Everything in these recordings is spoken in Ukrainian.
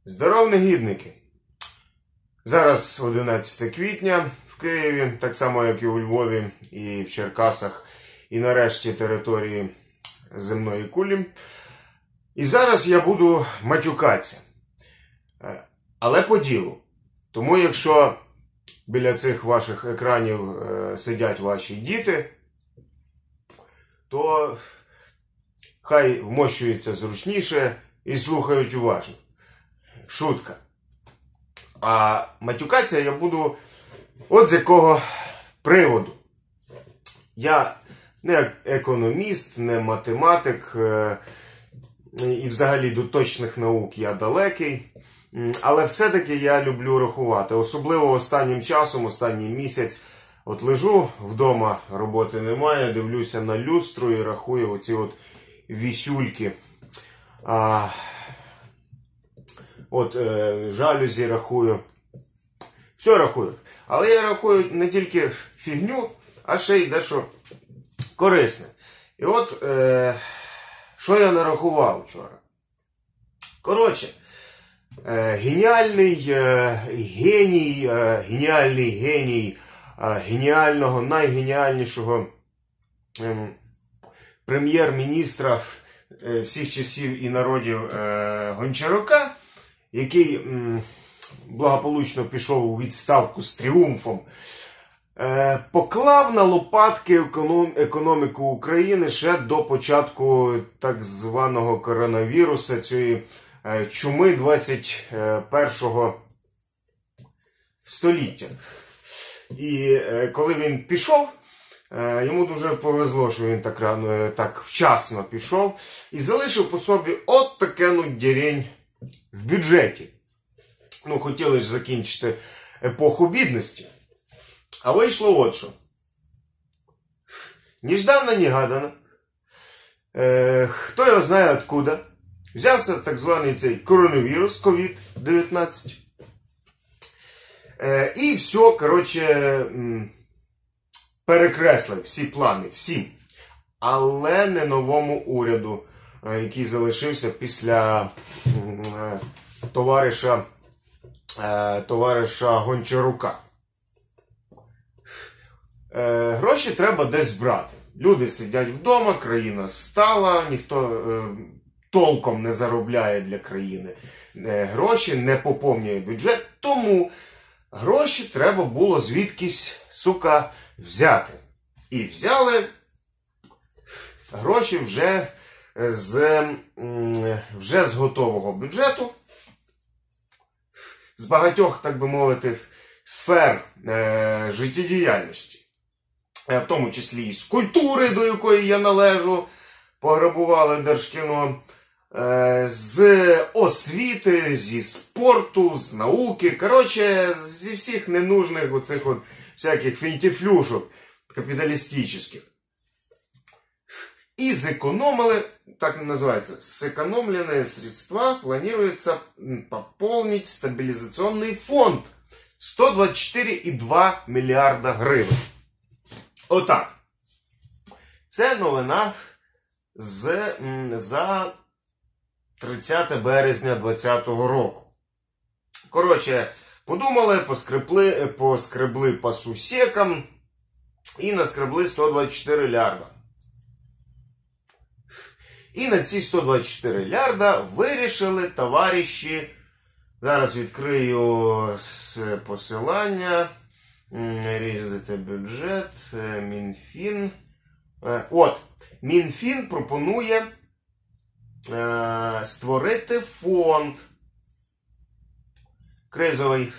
Здоров, негідники! Зараз 11 квітня в Києві, так само як і у Львові, і в Черкасах, і нарешті території земної кулі. І зараз я буду матюкатися. Але по ділу. Тому якщо біля цих ваших екранів сидять ваші діти, то хай вмощуються зручніше і слухають уважно. Шутка. А матюкатися я буду от з якого приводу. Я не економіст, не математик, і взагалі до точних наук я далекий. Але все-таки я люблю рахувати. Особливо останнім часом, останній місяць, от лежу вдома, роботи немає, дивлюся на люстру і рахую оці от вісюльки. Жалюзі рахую. Все рахую. Але я рахую не тільки фігню, а ще й дещо корисне. І от, що я нарахував вчора? Коротше, геніальний геній геніального, найгеніальнішого прем'єр-міністра всіх часів і народів Гончарука, який благополучно пішов у відставку з тріумфом, поклав на лопатки економіку України ще до початку так званого коронавіруса, цієї чуми 21-го століття. І коли він пішов, йому дуже повезло, що він так вчасно пішов і залишив по собі от таке дірень в бюджеті. Хотіли ж закінчити епоху бідності. А вийшло от що. Нежданно-негадано. Хто його знає откуда. Взявся так званий цей коронавірус, COVID-19. І все, коротше, перекреслив всі плани, всім. Але не новому уряду, який залишився після товариша Гончарука. Гроші треба десь брати. Люди сидять вдома, країна стала, ніхто толком не заробляє для країни. Гроші не поповнює бюджет, тому гроші треба було звідкись, взяти. І взяли гроші вже з готового бюджету, з багатьох, так би мовити, сфер життєдіяльності. В тому числі і з культури, до якої я належу, пограбували Держкіно, з освіти, зі спорту, з науки. Коротше, зі всіх ненужних оцих от всяких фінтифлюшок капіталістичних. І зекономили, так називається, сэкономленные средства планируется пополнить стабилизационный фонд 124,2 мільярда гривень. Отак. Це новина за 30 березня 2020 року. Коротше, подумали, поскребли по сусекам і наскребли 124 лярда. І на ці 124 лярда вирішили товариші, зараз відкрию посилання, різати бюджет, Мінфін. Мінфін пропонує створити фонд кризовий.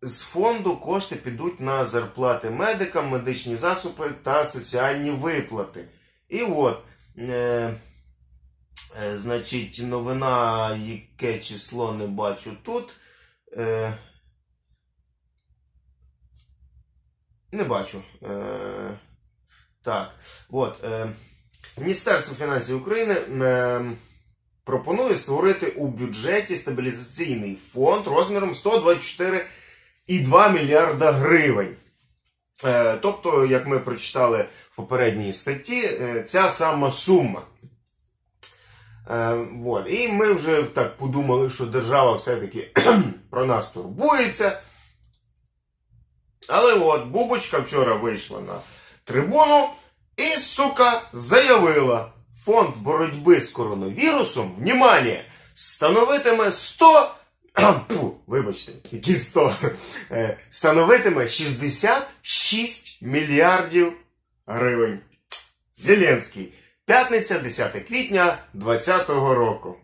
З фонду кошти підуть на зарплати медикам, медичні засоби та соціальні виплати. І от, значить, новина, яке число не бачу тут. Не бачу. Так, от. Міністерство фінансів України пропонує створити у бюджеті стабілізаційний фонд розміром 124,2 мільярда гривень. Тобто, як ми прочитали в попередній статті, ця сама сума. Вот. І ми вже так подумали, що держава все-таки про нас турбується. Але от Бубочка вчора вийшла на трибуну і, сука, заявила: фонд боротьби з коронавірусом, внимание, становитиме 100... вибачте, які 100? Становитиме 66 мільярдів гривень. Зеленський. П'ятниця, 10 квітня 2020 року.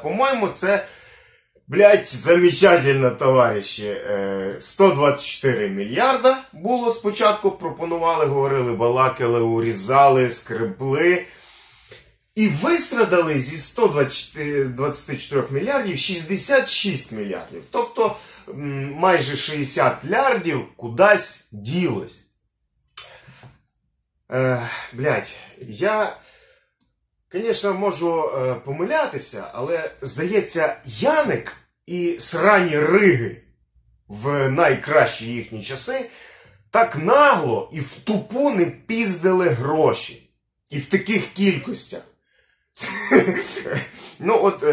По-моєму, це, блядь, замечательно, товариші. 124 мільярда було спочатку, пропонували, говорили, балакали, урізали, скребли. І вистрадали зі 124 мільярдів 66 мільярдів. Тобто майже 60 мільярдів кудись ділось. Блядь, я, звісно, можу помилятися, але, здається, Яник і срані Риги в найкращі їхні часи так нагло і в тупу не піздили гроші. І в таких кількостях. Ну от,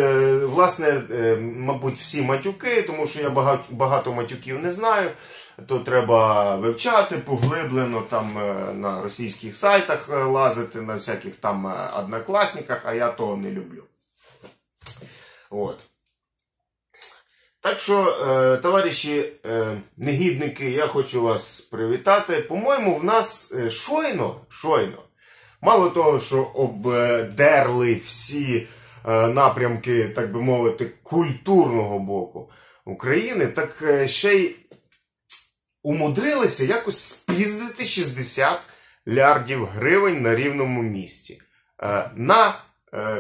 власне, мабуть, всі матюки, тому що я багато матюків не знаю, то треба вивчати поглиблено, там на російських сайтах лазити, на всяких там однокласниках, а я того не люблю. От. Так що, товариші негідники, я хочу вас привітати. По-моєму, в нас щойно, мало того, що обдерли всі напрямки, так би мовити, культурного боку України, так ще й умудрилися якось спіздити 60 мільярдів гривень на рівному місці.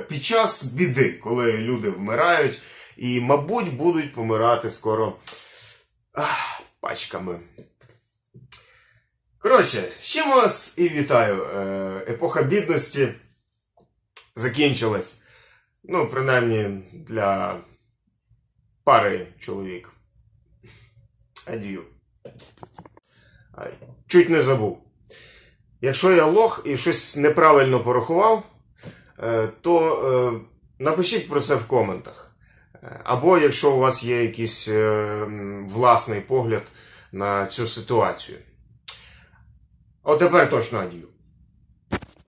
Під час біди, коли люди вмирають і, мабуть, будуть помирати скоро пачками. Коротше, з чим вас і вітаю. Епоха бідності закінчилась. Ну, принаймні, для пари чоловік. Адію. Чуть не забув. Якщо я лох і щось неправильно порахував, то напишіть про це в коментах. Або якщо у вас є якийсь власний погляд на цю ситуацію. От тепер точно адію.